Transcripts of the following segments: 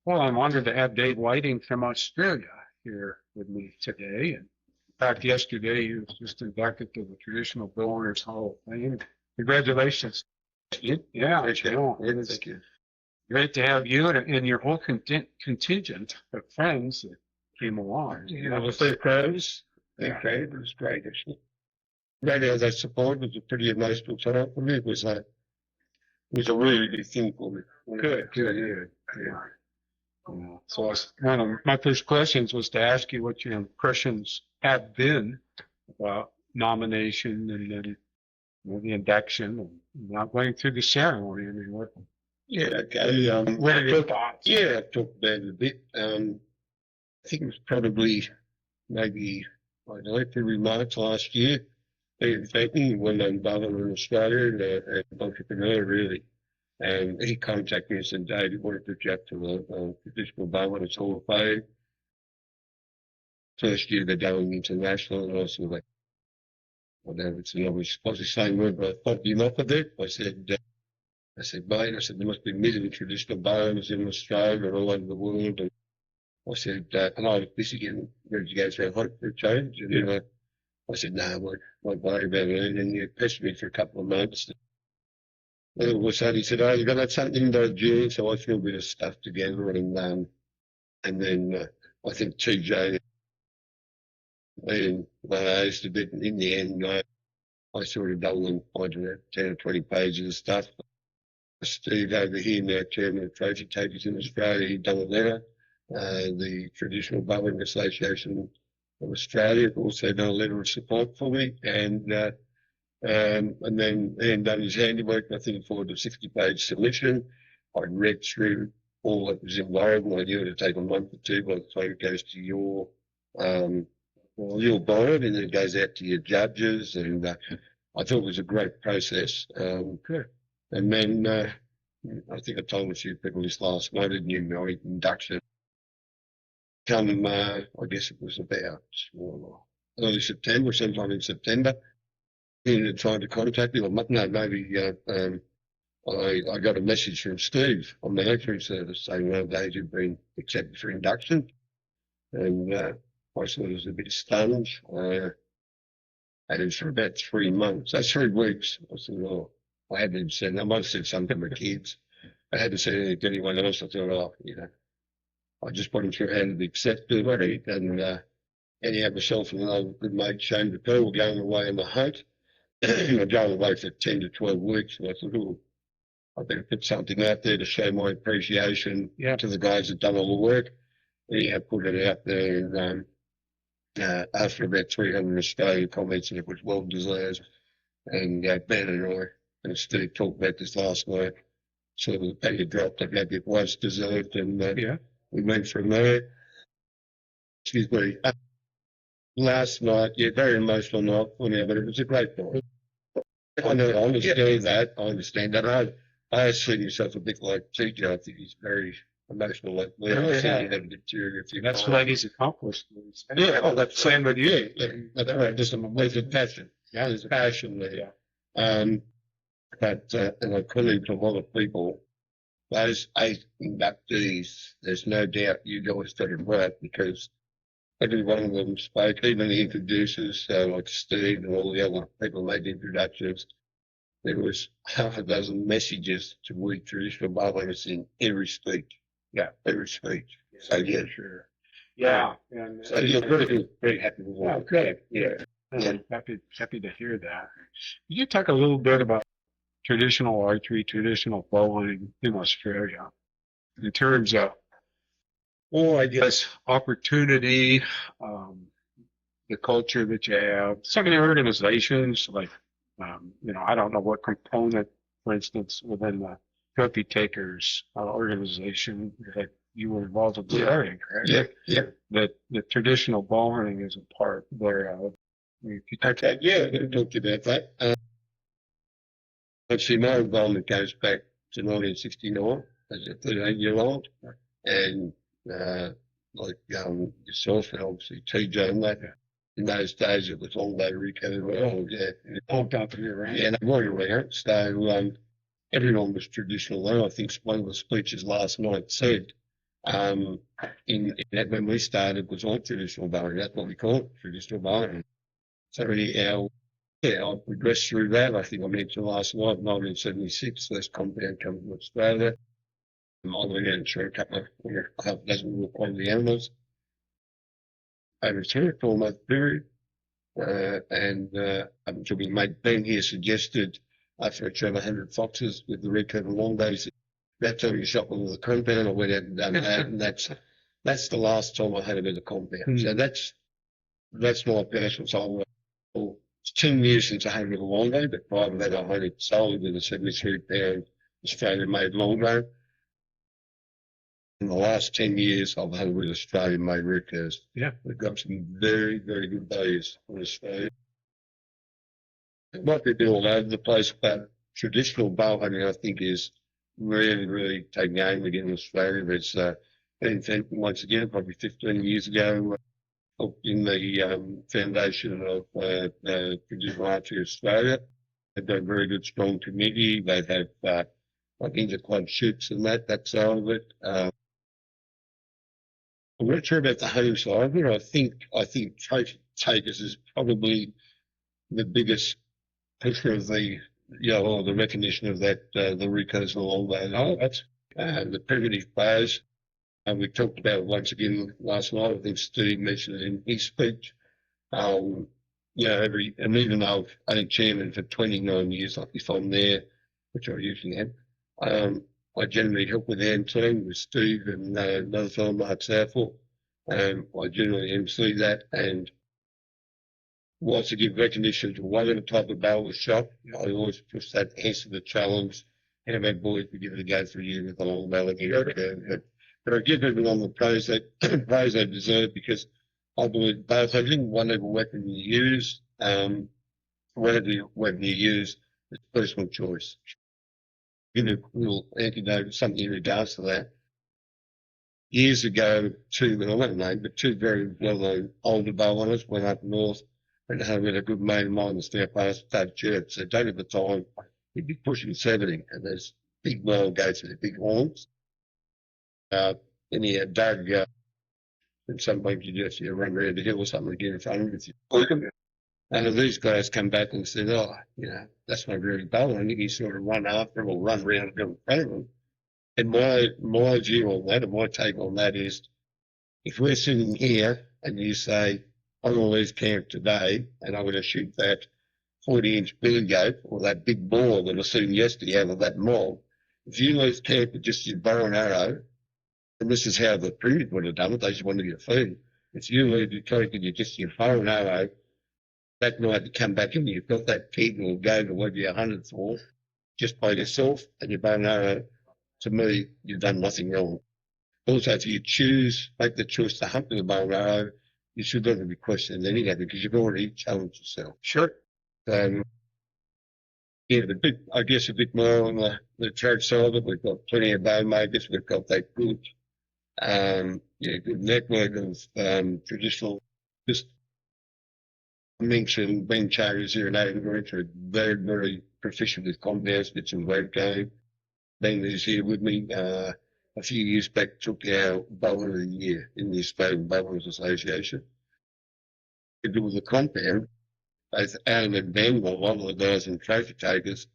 Well, I'm honored to have Dave Whiting from Australia here with me today. And in fact, yesterday he was just inducted to the Traditional Bowhunters Hall of Fame. Congratulations. Yeah, it's great to have you and your whole contingent of friends that came along. The three pros, it was great actually. Radio they support was a pretty emotional time for me. It was a really big thing for me. Good. Yeah. So one of my first questions was to ask you what your impressions have been about nomination and then the induction and not going through the ceremony. I mean, what are your thoughts? Yeah, I talked about it a bit. I think it was probably maybe, I don't know, February, March last year. Ian Fenton, well-known bowler in Australia and entrepreneur really. And he contacted me and said, Dave, he wanted to chat to the traditional Bowhunters Hall of Fame. First year they're going international, and I was sort of like, whatever, it's an obvious same word, but I thought you off of it. I said, mate, there must be a million traditional bowhunters in Australia and all over the world. And I said, and I was busy getting ready to go through a hunt for a change. And I said, no, I won't worry about it. And he pestered me for a couple of months. And all of a sudden he said, oh, you've got that something to do. So I threw a bit of stuff together and then I think TJ and liaised a bit. And in the end, I sort of done I don't know, 10 or 20 pages of stuff. Steve over here, now chairman of Trophy Takers in Australia, he'd done a letter. The Traditional Bowling Association of Australia also done a letter of support for me. And then Ian done his handiwork. I think forward a 60-page submission. I read through all that was involved. I knew it would take a month or two by the time it goes to your board and then it goes out to your judges. And I thought it was a great process. And then I think I told a few people this last night at my induction. Come, I guess it was about early September, sometime in September. He tried to contact me, or no, maybe I got a message from Steve on the archery service saying one day you'd been accepted for induction. And I sort of was a bit stunned. And it was for about 3 months. That's 3 weeks. I said, oh, I hadn't said, I might have said something to my kids. I hadn't said anything to anyone else. I thought, oh, I just put him through how to be accepted. And anyhow, myself and another good mate, Shane the Pearl, were going away on the hunt. We're going away for 10 to 12 weeks. And I thought, oh, I better put something out there to show my appreciation to the guys that done all the work. Anyhow, put it out there. And after about 300 Australian comments, and it was well deserved. And Ben and I and Steve talked about this last night. So the penny dropped that maybe it was deserved. And we went from there. Excuse me. Last night, very emotional night for me, but it was a great night. I understand that. I understand that. I see myself a bit like TJ. I think he's very emotional like me. That's what he's accomplished. That's the same with you. There's a passion. Yeah, there's a passion there. And I colleagues a lot of people. Those 8 inductees, there's no doubt you guys did it right because every one of them spoke, even the introducers, like Steve and all the other people made introductions. There was half a dozen messages to we traditional bowlers in every speech. Yeah, every speech. So yeah, sure. Yeah, and so you're very happy with that. Okay. Yeah. Happy to hear that. Could you talk a little bit about traditional archery, traditional bowling in Australia in terms of, I guess, opportunity, the culture that you have, some of the organizations, like, I don't know what component, for instance, within the Trophy Takers organization that you were involved in starting, correct? Yeah. That the traditional bowling is a part thereof. Okay, we'll talk about that. Actually, my involvement goes back to 1969 as a 38-year-old. And like yourself and obviously TJ and that, in those days it was all day Rico. All company around. Yeah, they were around. So everyone was traditional. And I think one of the speeches last night said In that when we started was all traditional bowling. That's what we call it, traditional bowling. So I progressed through that. I think I mentioned last night, 1976, first compound coming to Australia. I went out and shot a couple of dozen more quality animals over a 3 or 4 month period. Until my mate Ben here suggested after I shot 100 foxes with the red coat and long days, that time you shot one with a compound. I went out and done that, and that's the last time I had a bit of compound. So that's my passion. So it's 10 years since I had a little longbow, but prior to that I had it solely with a 73-pound Australian-made longbow. In the last 10 years, I've had it with Australian-made recurs. Yeah. We've got some very, very good bows in Australia. It might be a bit all over the place, but traditional bow hunting, I think, is really, really taking aim again in Australia. There's been, once again, probably 15 years ago, in the foundation of Traditional Archery Australia. They've got a very good, strong committee. They have like inter-club shoots and that side of it. I'm not sure about the home side of it. I think trophy takers is probably the biggest picture of the or the recognition of that the recurs along that. Oh, that's the primitive bows. And we talked about it once again last night. I think Steve mentioned it in his speech. And even though I've been chairman for 29 years, like if I'm there, which I usually am, I generally help with our team with Steve and another fellow, Mark Southall. I generally MC that, and whilst to give recognition to whatever type of barrel was shot, I always push that answer the challenge. And our boys would give it a go for you with the long barrel here. But I give everyone the praise they deserve, because I believe both hunting, whatever weapon you use, whatever weapon you use, it's personal choice. Give a little antidote, something in regards to that. Years ago, I won't name, but two very well-known older bowhunters went up north and had a good mate of mine that's now past Dave Church. So Dave at the time, he'd be pushing 70, and there's big wild goats with big horns. And he had Doug, and sometimes you run around the hill or something to get in front of him with you. And these guys come back and said, that's not really bowling. You sort of run after him or run around and go in front of him. And my view on that, and my take on that is, if we're sitting here and you say, I'm going to leave camp today and I'm going to shoot that 40-inch billy goat or that big boar that I seen yesterday out of that mob, if you leave camp with just your bow and arrow, and this is how the primitive would have done it, they just wanted to get food. If you leave your camp with just your bow and arrow, that night you come back in, you've got that pig or goat or whatever you hunted for, just by yourself and your bow and arrow. To me, you've done nothing wrong. Also, if you make the choice to hunt with a bow and arrow, you should never be questioned anything, because you've already challenged yourself. Sure. I guess a bit more on the church side of it. We've got plenty of bow makers. We've got that good network of traditional. Just mentioned Ben Chagers here in Adelaide, which are very, very proficient with compounds, bits and weight game. Ben is here with me. A few years back, took our Bowler of the Year in the Australian Bowlers Association. To do with the compound, both Alan and Ben, a lot of the guys and trophy takers,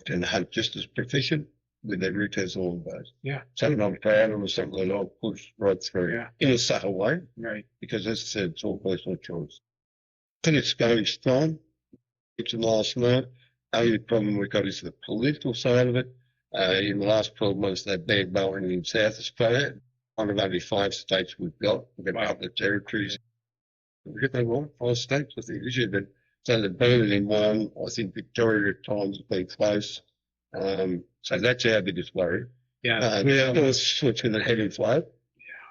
can hunt just as proficient with their routers all bows. Yeah. Something I'm proud of, or something that I'll push right through in a subtle way. Right. Because as I said, it's all personal choice. I think it's going strong. It's last night. Only problem we've got is the political side of it. In the last 12 months, they've banned bowling in South Australia. One of only 5 states we've got. We've got other territories. We get that wrong, 5 states, I think, this year. But so they've banned it in one. I think Victoria at times has been close. So that's our biggest worry. Yeah. It's going to head and flow.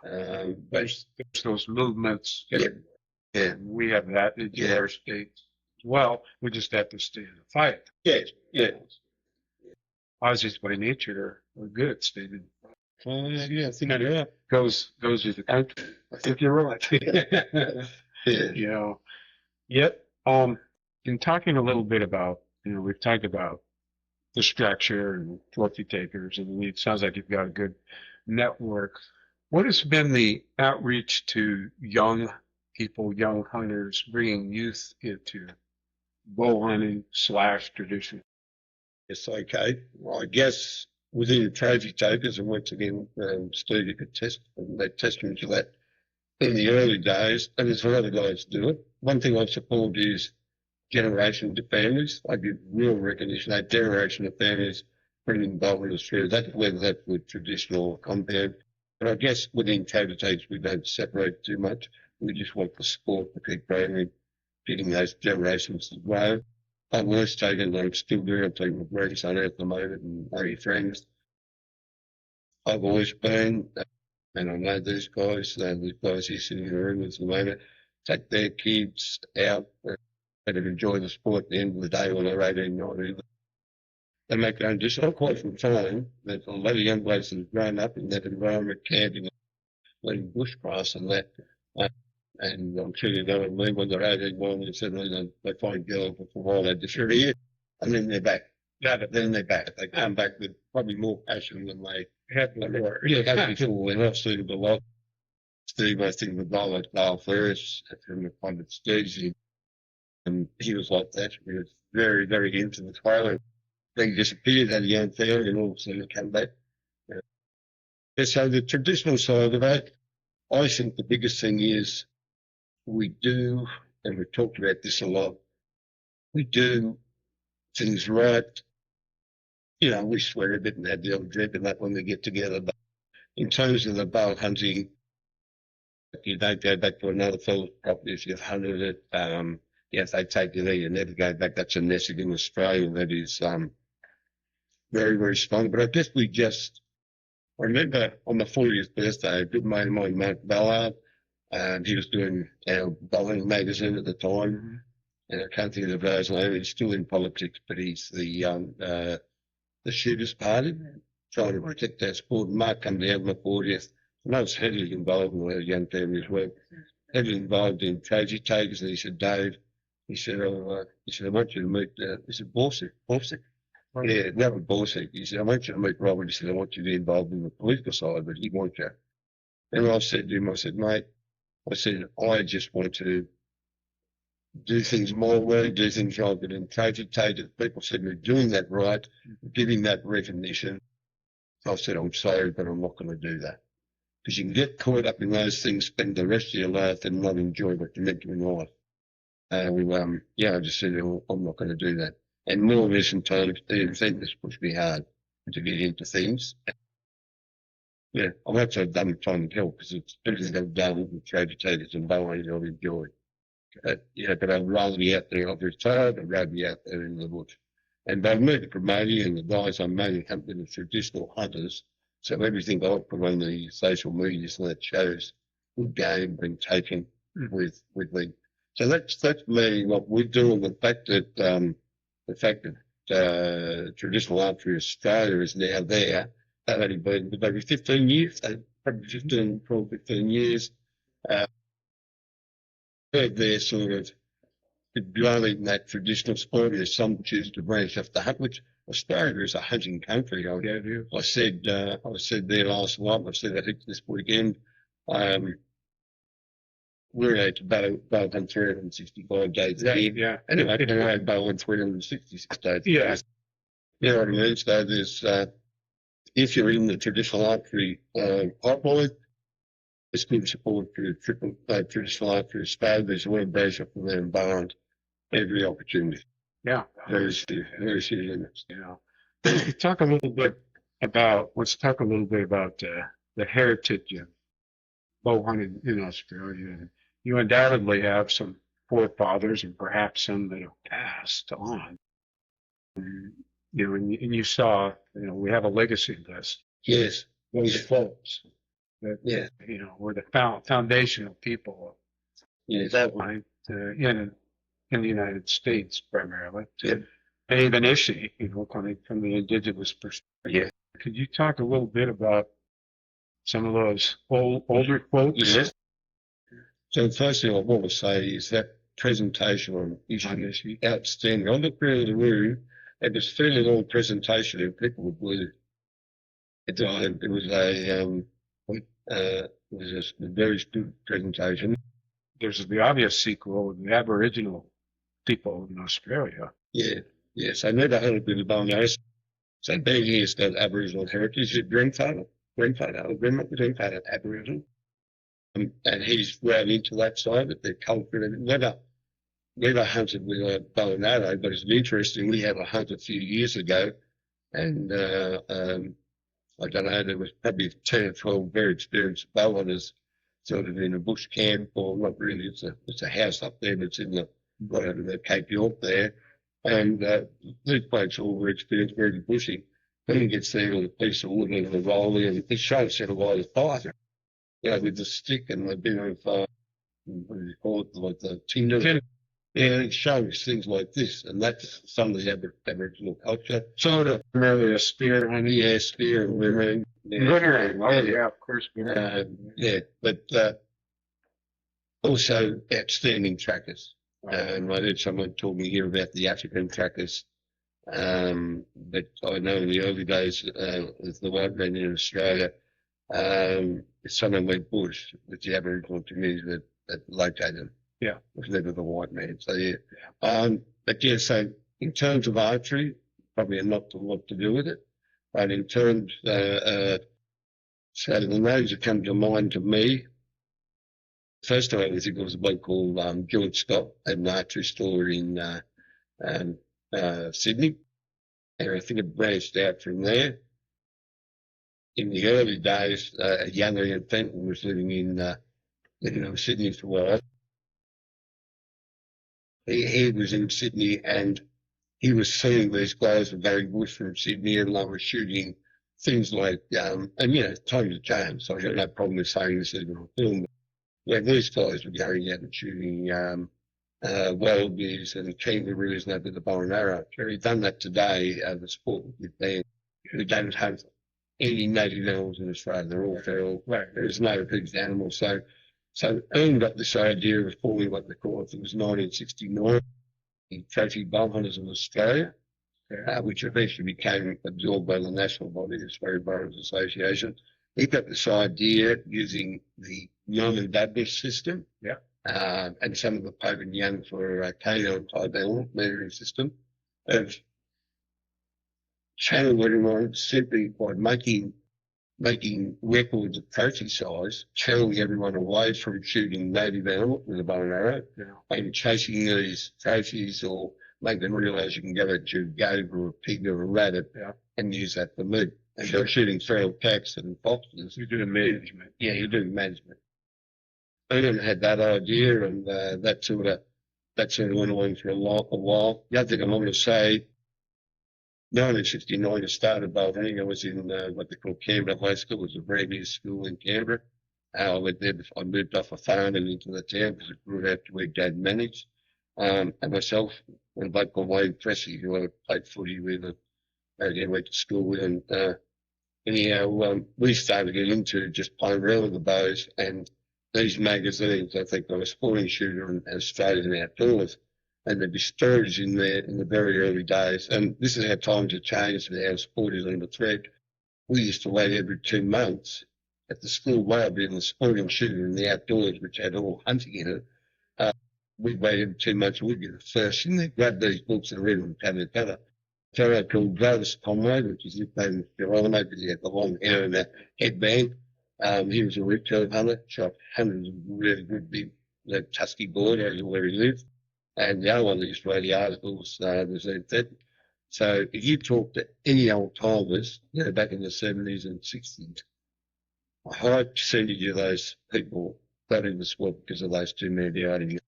Yeah. There's those movements. Yeah. We have that in our states as well. We just have to stay in the fight. Yeah. Aussies by nature are good at staying in the fight. I think that goes with the country. I think you're right. Yep. In talking a little bit about, we've talked about the structure and trophy takers, and it sounds like you've got a good network What has been the outreach to young people, young hunters, bringing youth into bow hunting / tradition? It's okay. Well, I guess within the trophy takers, and once again, Steve, you could test that testament to that in the early days, and there's a lot of guys do it. One thing I support is generation to families. I give real recognition that generation of families bringing Bowhunters through. That's whether that's with traditional or compound. But I guess within trophy takers, we don't separate too much. We just want the sport to keep growing, getting those generations to grow. I was taking, I'm still doing, I'm taking my grandson out at the moment and maybe friends. I've always been, and I know these guys here sitting in the room at the moment, take their kids out and enjoy the sport at the end of the day when they're 18, 19. They make their own decision. I'm quite from time that a lot of young blokes that have grown up in that environment, camping, leading bushcraft and that. And I'm sure you know what I mean, when they're 18, 19, 17, they find girls for a while, they disappear, and then they're back. Yeah, but then they're back. They come back with probably more passion than they had before. Yeah, before. And I've seen it a lot. Steve, I think the guy like Dale Ferris from the fund at Steve's, and he was like that. He was very, very into the trailer. Then he disappeared, had a young family, and all of a sudden he came back. Yeah, so the traditional side of it, I think the biggest thing is we do, and we've talked about this a lot, we do things right. You know, we swear a bit and have the old drink and that when we get together. But in terms of the bow hunting, you don't go back to another fellow's property if you've hunted it. If they take you there, you never go back. That's a message in Australia that is very, very strong. But I guess I remember on my 40th birthday, a good mate of mine, Mark Ballard, he was doing our bowling magazine at the time, and I can't think of the guy's name. He's still in politics, but he's the Shooters Party, trying to protect our sport. Mark came down on my 40th, and I was heavily involved in our young family as well, heavily involved in trophy takers. And he said, Dave, he said, I want you to meet, he said, Borsig. Yeah, that was Borsig. He said, I want you to meet Robert. He said, I want you to be involved in the political side, but he wants you. And I said to him, I said, mate, I just want to do things my way, do things right. But in trophy takers, people said, we're doing that right, giving that recognition. I said, I'm sorry, but I'm not going to do that. Because you can get caught up in those things, spend the rest of your life and not enjoy what you're meant to in life. I just said, I'm not going to do that. And more recent times, the incentives push me hard to get into things. Yeah, I've actually done time to help because it's everything I've done with trophy takers and bowling I've enjoyed. But I'd rather be out there, I've retired, I'd rather be out there in the bush. And I've moved to promoting, and the guys I'm mainly company with traditional hunters. So everything I put on the social media and that shows good game being taken with me. So that's me what we do, and the fact that traditional archery Australia is now there. They've only been maybe 15 years, probably 15 years. They're sort of growing that traditional sport as some choose to branch off the hunt, which Australia is a hunting country. I said there last night, I said I think this weekend, we're able to bow hunt 365 days a year. Yeah. Anyway, I bow hunt 366 days a year. Yeah. You know what I mean? So there's, if you're in the traditional archery pipeline, there's good support for traditional archery Australia. There's a web base up there in Bowhunters. Every opportunity. Yeah. Very serious limits. Yeah. Let's talk a little bit about the heritage of bow hunting in Australia. You undoubtedly have some forefathers and perhaps some that have passed on. And you saw, we have a legacy list. Yes. Those folks that, were the foundational people of that line in the United States primarily. And even Ishi, coming from the indigenous perspective. Yeah. Could you talk a little bit about some of those older folks? Yes. So first thing I want to say is that presentation on Ishi, outstanding. I looked around the room, and it was a fairly long presentation, and people were blue. It was It was a very good presentation. There's the obvious sequel with the Aboriginal people in Australia. Yeah, yes, I never heard of the Bowhunters. So being he's got Aboriginal heritage, his grandfather, or grandfather, Aboriginal. And he's right into that side of the culture. And never hunted with a bow and arrow, but it's interesting. We had a hunt a few years ago, and I don't know, there was probably 10 or 12 very experienced bow hunters sort of in a bush camp, or not really, it's a house up there, but it's in the, right over the Cape York there. And these blokes all were experienced, very bushy. Then he gets there with a piece of wood and a rollie, and he's trying to set a light of fire, with the stick and a bit of, what do you call it, like the tinder. Yeah, it shows things like this, and that's some of the Aboriginal culture. Sort of primarily a spear hunting. Yeah, spear and wimmering. Yeah, of course. Yeah, but also outstanding trackers. And I heard someone talk me here about the African trackers. But I know in the early days, as the white man in Australia, someone went bush with the Aboriginal community that located them. Yeah. It was never the white man. So, yeah. But yeah, so in terms of archery, probably not a lot to do with it. But in terms, so the names that come to mind to me, first time I think it was a bloke called George Scott, had an archery store in Sydney. And I think it branched out from there. In the early days, a young Ian Fenton was living in Sydney for a while. He was in Sydney, and he was seeing these guys were going bush from Sydney, and they were shooting things like, and times have changed, so I got no problem with saying this even on film. Yeah, these guys were going out and shooting wallabies and kangaroos and with the bow and arrow. So he'd done that today, the sport would be banned. We don't have any native animals in Australia. They're all feral. Right. There's no big animals. So Ian got this idea of forming what they call it. It was 1969, the Trophy Bowhunters of Australia, which eventually became absorbed by the national body, the Australian Bowhunters Association. He got this idea using the Norman Baptist system, and some of the Pope and Young for canine type animal measuring system of channeling everyone simply by making records of trophy size, channeling everyone away from shooting native animals with a bow and arrow and chasing these trophies, or make them realise you can go to a goat or a pig or a rabbit and use that for meat. And they're shooting feral cats and foxes. You do management. Yeah, you do management. Ian had that idea, and that sort of went on for a while. The other thing I want to say, 1969, I started bowhunting. I was in what they call Canberra High School. It was a brand new school in Canberra. I went there. I moved off a farm and into the town because it grew out to where Dad managed. And myself and a bloke called Wayne Pressy, who I played footy with and went to school with. And anyhow, we started to get into just playing around with the bows and these magazines. I think I was Sporting Shooter and Australian Outdoors. And there'd be stories in there in the very early days. And this is how times have changed and how sport is on the thread. We used to wait every 2 months at the school library in the Sporting Shooter in the Outdoors, which had all hunting in it. We'd wait every 2 months and we'd get the first in there, grab these books and read them cover to cover. A fellow called Gravis Conway, which is his name was Geronimo, because he had the long hair and the headband. He was a retail hunter, shot hundreds of really good big tusky board out of where he lived. And the other one that used to write the articles was that. So if you talk to any old timers, back in the 70s and 60s, a high percentage of those people got into sport because of those two men behind.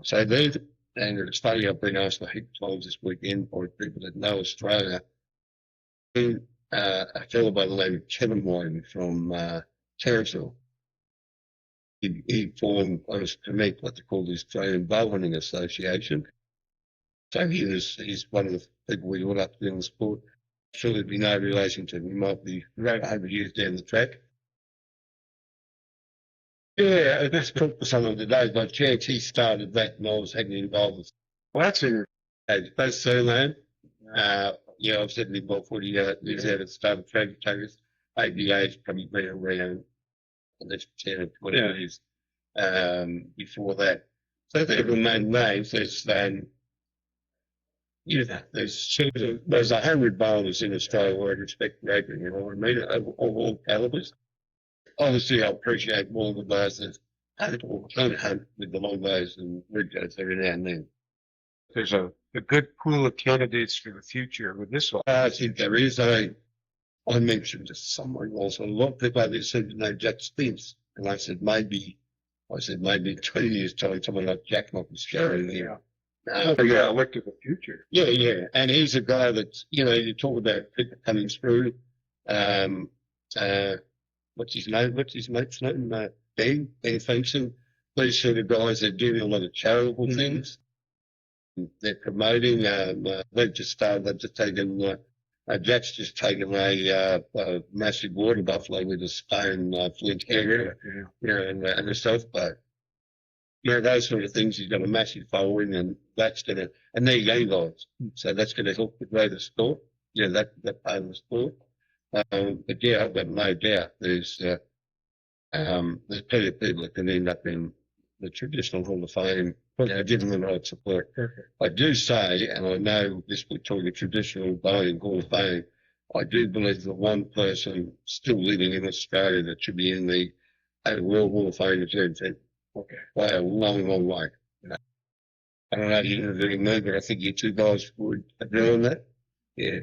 So there, and it's funny, I've been asked a heap of times this weekend by people that know Australia. A fellow by the name of Kevin White from Townsville. He formed, I was to meet what they call the Australian Bowhunting Association. So he's one of the people we look up to in the sport. Sure, there'd be no relation to him. He might be right 100 years down the track. Yeah, let's talk to someone today. By chance, he started that and I was heavily involved with. Well, that's in both surname. I've certainly bought 40 years out and started tracking takers. ABA's probably been around, let's 10 or 20 years before that. So they're the main names. There's 100 bowlers in Australia where I'd expect rugby, you know what I mean, of all calibres. Obviously, I appreciate more of the guys that hunt or don't hunt with the long bows and rig guns every now and then. There's a good pool of candidates for the future with this one. I think there is. I mentioned to someone also, a lot of people out there said, Jack Spence. And I said, maybe 20 years time, someone like Jack might be scary there. Yeah, look to the future. Yeah. And he's a guy that, you talk about people coming through. What's his name? What's his mate's name? Ben Thompson. These sort of guys that do a lot of charitable things. They're promoting. They've just taken. Jack's just taken a massive water buffalo with a stone flint area, and a self boat. Those sort of things. He's got a massive following, and that's and they're young guys, so that's going to help to grow the sport. That part of the sport. But yeah, I've got no doubt there's plenty of people that can end up in the traditional Hall of Fame, given the right support. I do say, and I know this will talk the traditional bowling Hall of Fame, I do believe the one person still living in Australia that should be in the World Hall of Fame is Ed Fenton. By a long, long way. I don't know if you agree with me, but I think you two guys would agree on that. Yeah.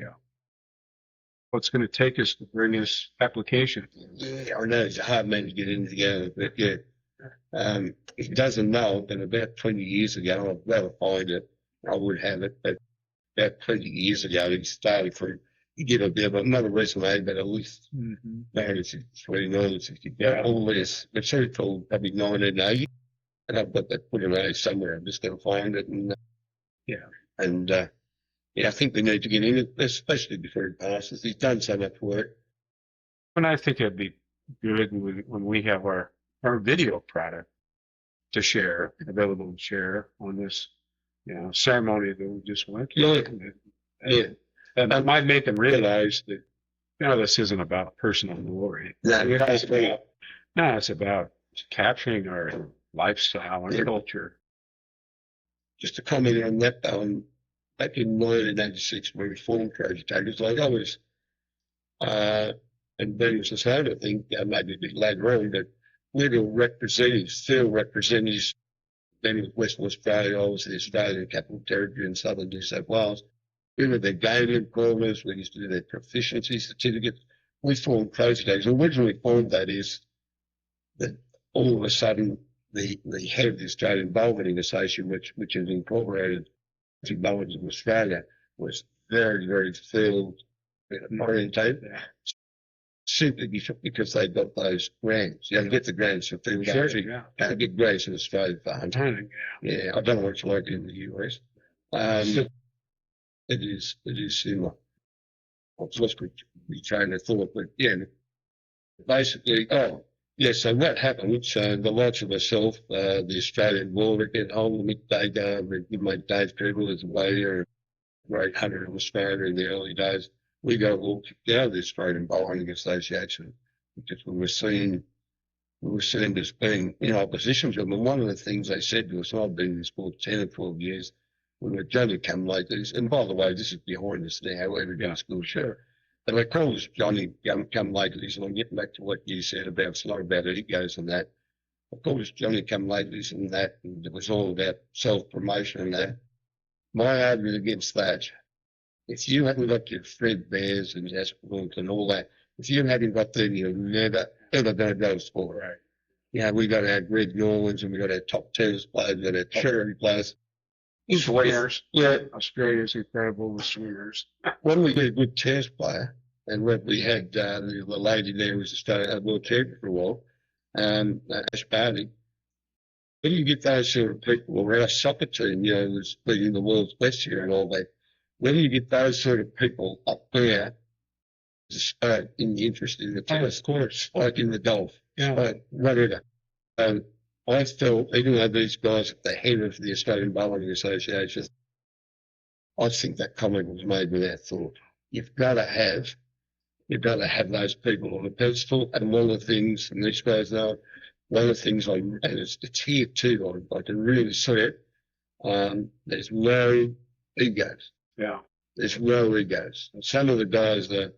What's going to take us to bring this application? Yeah, I know it's a hard man to get in together, but yeah. It doesn't know, but about 20 years ago, I'd rather find it. I would have it, but about 20 years ago, he started from, he did a bit of another resume, but at least 1969, 60, all this, but so called probably 1980. And I've got that put away somewhere. I'm just going to find it. And I think we need to get in it, especially before he passes. He's done so much work. And I think it'd be good when we have our video product to share, available to share on this, ceremony that we just went through. And that might make them realize that, this isn't about personal glory. It's about capturing our lifestyle, our culture. Just to comment on that, though, back in 1986 when we formed Courage Takers, like I was, and Ben was the same, I think, maybe a bit later on, but we were representatives, field representatives. Then in Western Australia, I was the Australian Capital Territory in Southern New South Wales. We were their gaming corners, we used to do their proficiency certificates. We formed Courage Takers. The reason we formed that is that all of a sudden the head of the Australian Bowhunting Association, which has incorporated bowlers in Australia, was very, very field orientated. Simply because they got those grants. You don't get the grants for field archery. Can't get grants in Australia for hunting. I don't know what it's like in the US. It is similar. I've lost my train of thought, but basically, so what happened, the likes of myself, the Australian War, get hold of Mick Dagar, my Dave Pebble as a waiter, great hunter in Australia in the early days. We got all kicked out of the Australian Bowhunting Association because we were seen as being in opposition to them. And one of the things they said to us, and I've been in the sport 10 or 12 years, when we're Johnny come lately, and by the way, this is behind us now, we're going to school, sure. But they call us Johnny come lately, and I'm getting back to what you said about, it's not about egos and that. Of course, Johnny come lately and that, and it was all about self-promotion and that. My argument against that, if you haven't got your Fred Bears and your Aspinalls and all that, if you haven't got them, you're never, ever going to go to sport. Right. We got our Greg Norwans and we got our top tennis players, we got our top 30 players. Swingers. Australia's incredible with swingers. When we get a good tennis player, and when we had the lady there was a world champion for a while, Ash Barty, when you get those sort of people, or our soccer team, was beating the world's best here and all that, when you get those sort of people up there, there's a spike in the interest in the tennis, like in the golf, whatever. I felt, even though these guys are the head of the Australian Bowling Association, I think that comment was made without thought. You've got to have you've got to have those people on a pedestal. And one of the things, and these guys know, one of the things and it's here too, I can really see it. There's no egos. Yeah. There's no egos. And some of the guys have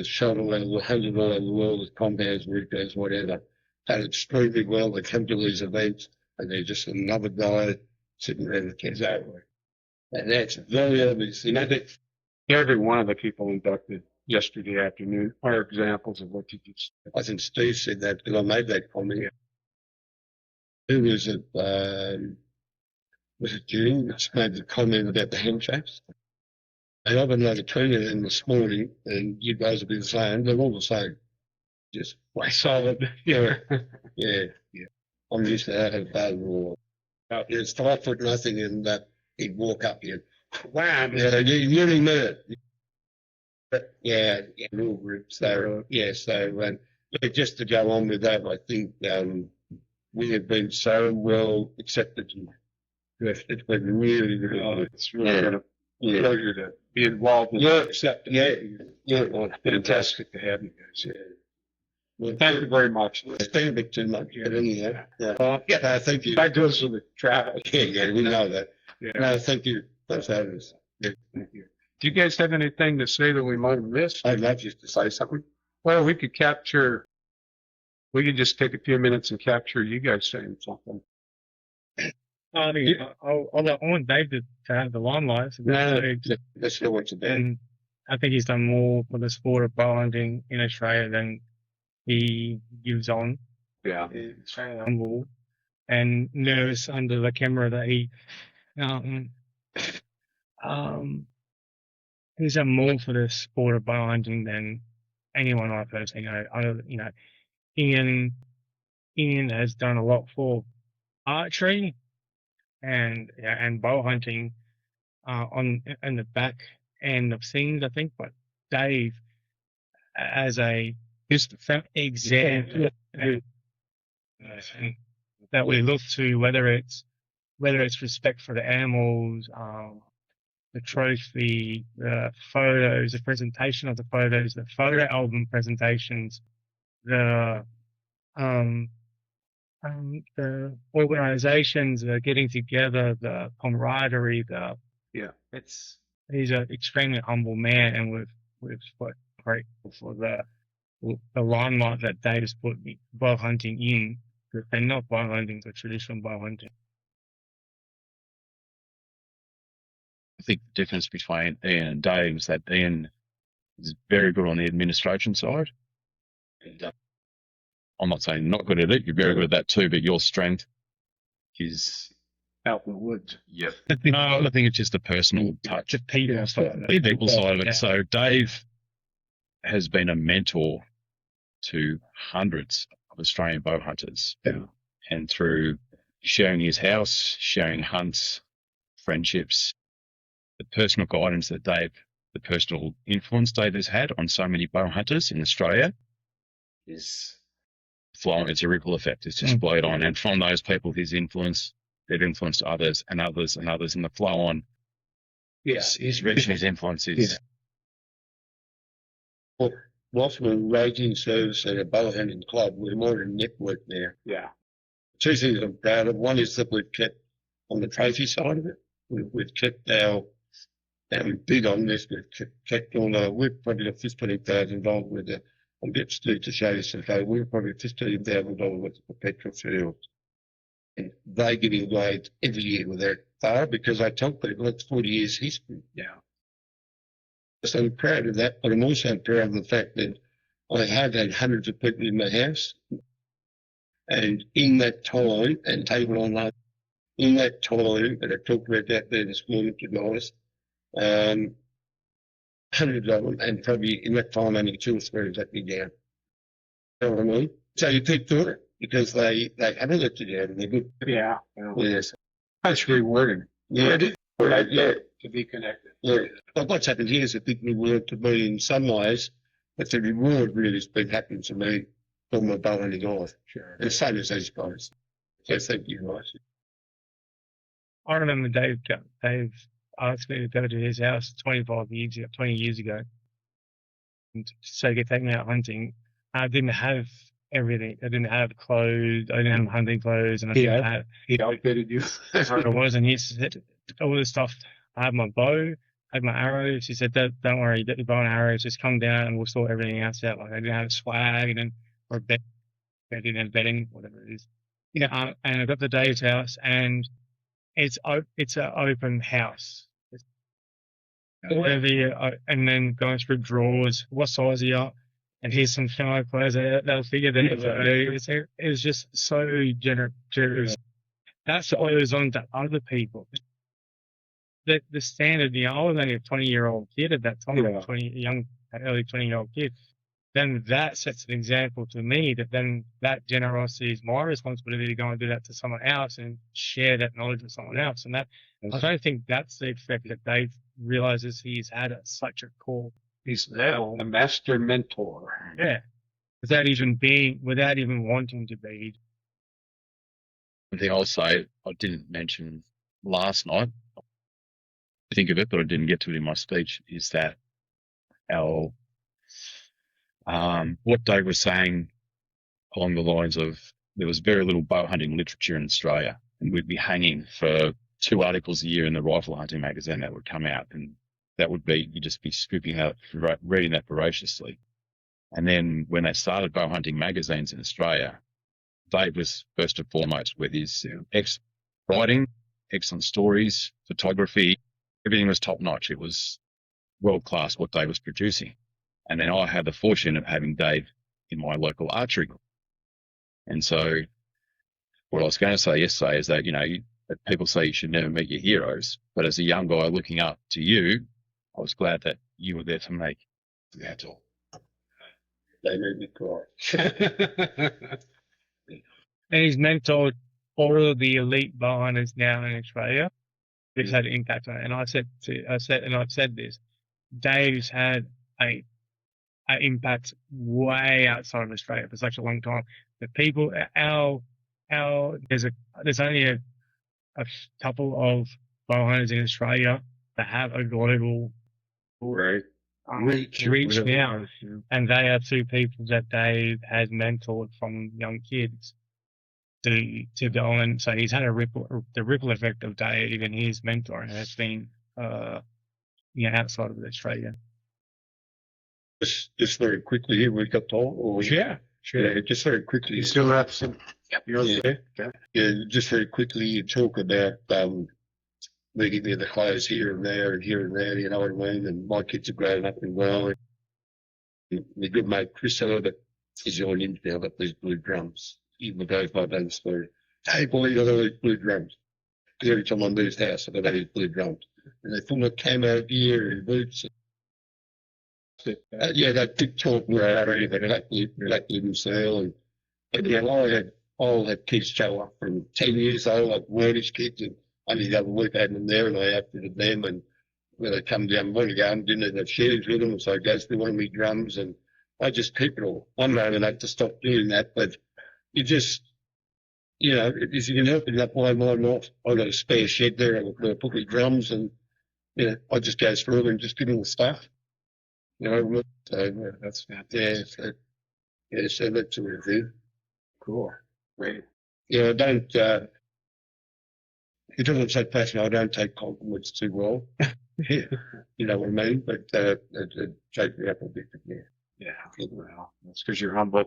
shot all over, hunted all over the world with compounds, recos, whatever, done extremely well. They come to these events and they're just another guy sitting around the kids over. And that's very obvious. You know, that Every one of the people inducted yesterday afternoon are examples of what you just said. I think Steve said that because I made that comment. Who was it? Was it June? That's made the comment about the handshakes. And I've been between them this morning, and you guys will be the same. They're all the same. Just way solid. Yeah. Yeah. I'm used to that at Bad War. It's 5 foot nothing, and he'd walk up here. Wham! Yeah, you only minute. But yeah, little group. So just to go on with that, I think we have been so well accepted. It's been really, really good. It's really been a pleasure to be involved in accepting. Well, Fantastic to have you guys. Yeah. Well, thank you very much. It's been a bit too much, but anyhow. Yeah. Thank you. That goes with the traffic. Yeah, we know that. Yeah. No, thank you. Thanks for having us. Yeah. Thank you. Do you guys have anything to say that we might have missed? I'd love you to say something. Well, we could just take a few minutes and capture you guys saying something. I want Dave to have the limelight. No, that's still what you do. And I think he's done more for the sport of bow hunting in Australia than he gives on. Yeah. He's very humble and nervous under the camera that he's done more for the sport of bow hunting than anyone I've personally know. Ian has done a lot for archery and bow hunting on the back end of things, I think. But Dave, as a example that we look to, whether it's respect for the animals, the trophy, the photos, the presentation of the photos, the photo album presentations, the organizations, the getting together, the camaraderie, he's an extremely humble man, and we're grateful for the limelight that Dave's put bow hunting in, and not bow hunting, but traditional bow hunting. I think the difference between Ian and Dave is that Ian is very good on the administration side. And, I'm not saying not good at it, you're very good at that too, but your strength is out in the woods. Yep. No, I think it's just a personal touch. The people side of it. The people side of it. Yeah. So Dave has been a mentor to hundreds of Australian bow hunters. Yeah. And through sharing his house, sharing hunts, friendships, the personal guidance that the personal influence Dave has had on so many bow hunters in Australia is flowing. It's a ripple effect. It's just flowed on. And from those people, his influence, they've influenced others and others and others, and the flow on. Yes. His reach and his influence is. Well, whilst we're raising service at a bow hunting club, we're more in network there. Yeah. Two things I'm proud of. One is that we've kept on the trophy side of it. We've kept our bid on this. We've kept on. We've probably got $15,000 with it. I'll get Steve to show you some photos. We're probably $15,000 worth of petrol fuel. And they get engaged every year with that far because I tell people it's 40 years history. Yeah. So I'm proud of that, but I'm also proud of the fact that I have had hundreds of people in my house. And in that time, and table on that, in that time, and I talked about that there this morning to guys, hundreds of them, and probably in that time only 2 or 3 let me down. You know what I mean? So you keep doing it because they haven't let you down. They're good. Yeah. Yes. That's rewarding. Yeah. Yeah. To be connected. Yeah. But what's happened here is a big reward to me in some ways, but the reward really has been happening to me from my bow hunting life. Sure. The same as these guys. So thank you, guys. I remember Dave asked me to go to his house 20 years ago. so they take me out hunting. I didn't have everything. I didn't have clothes. I didn't have hunting clothes, and I didn't have. He outfitted you. So it was, and he said all this stuff. I had my bow, I had my arrows. He said, "Don't worry, get your bow and arrows. Just come down, and we'll sort everything else out." Like I didn't have swag, and or bed, I didn't have bedding, whatever it is. Yeah. And I got to Dave's house, and it's an open house. Whatever you, and then going through drawers, what size are you up? And here's some shallow clothes. They'll figure that it was just so generous. That's what goes on to other people. The standard, I was only a 20-year-old kid at that time, early 20-year-old kid. Then that sets an example to me that then that generosity is my responsibility to go and do that to someone else and share that knowledge with someone else. And that, I don't think that's the effect that Dave realizes he's had at such a core. He's now a master mentor. Yeah. Without even wanting to be. One thing I'll say, I didn't mention last night, I think of it, but I didn't get to it in my speech, is that what Dave was saying along the lines of there was very little bow hunting literature in Australia, and we'd be hanging for 2 articles a year in the rifle hunting magazine that would come out, and that would be, you'd just be scooping out, reading that voraciously. And then when they started bow hunting magazines in Australia, Dave was first and foremost with his writing, excellent stories, photography, everything was top notch. It was world class what Dave was producing. And then I had the fortune of having Dave in my local archery group. And so what I was going to say yesterday is that, that people say you should never meet your heroes. But as a young guy looking up to you, I was glad that you were there to make. That's all. They made me cry. And he's mentored all of the elite bow hunters now in Australia. This had an impact on it. And I've said this, Dave's had an impact way outside of Australia for such a long time. The people, there's only a couple of bow hunters in Australia that have a global reach now, and they are 2 people that Dave has mentored from young kids to go on. So he's had the ripple effect of Dave and his mentoring has been outside of Australia. Just very quickly here, we got told. Or Sure. Yeah, just very quickly. You still have some. You're okay. Yeah, just very quickly, you talk about we give you the clothes here and there, you know what I mean? And my kids are growing up and well. And my good mate Chris, however, he's on in now, got these blue drums. Even goes by down the street. Hey boy, you got all these blue drums. Because every time I move house, I've got these blue drums. And they're full of camo gear and boots. Yeah, that big talk where they black blue sale. And yeah, I'll have kids show up from 10 years old, like Wernish kids, and only the other week I had them there and I outfitted them, and when they come down, want to go and didn't have shoes with them, so I goes through one of my drums, and I just keep it all. One moment I had to stop doing that, but you just, if you can help in that way, why not? I've got a spare shed there where I put my drums, and I just go through and just give them the stuff. So That's fantastic. So that's a review. Cool. Great. Yeah, I don't. It doesn't say passionate. I don't take compliments too well. You know what I mean? But it shaped me up a bit. Yeah. Well, that's because you're humble.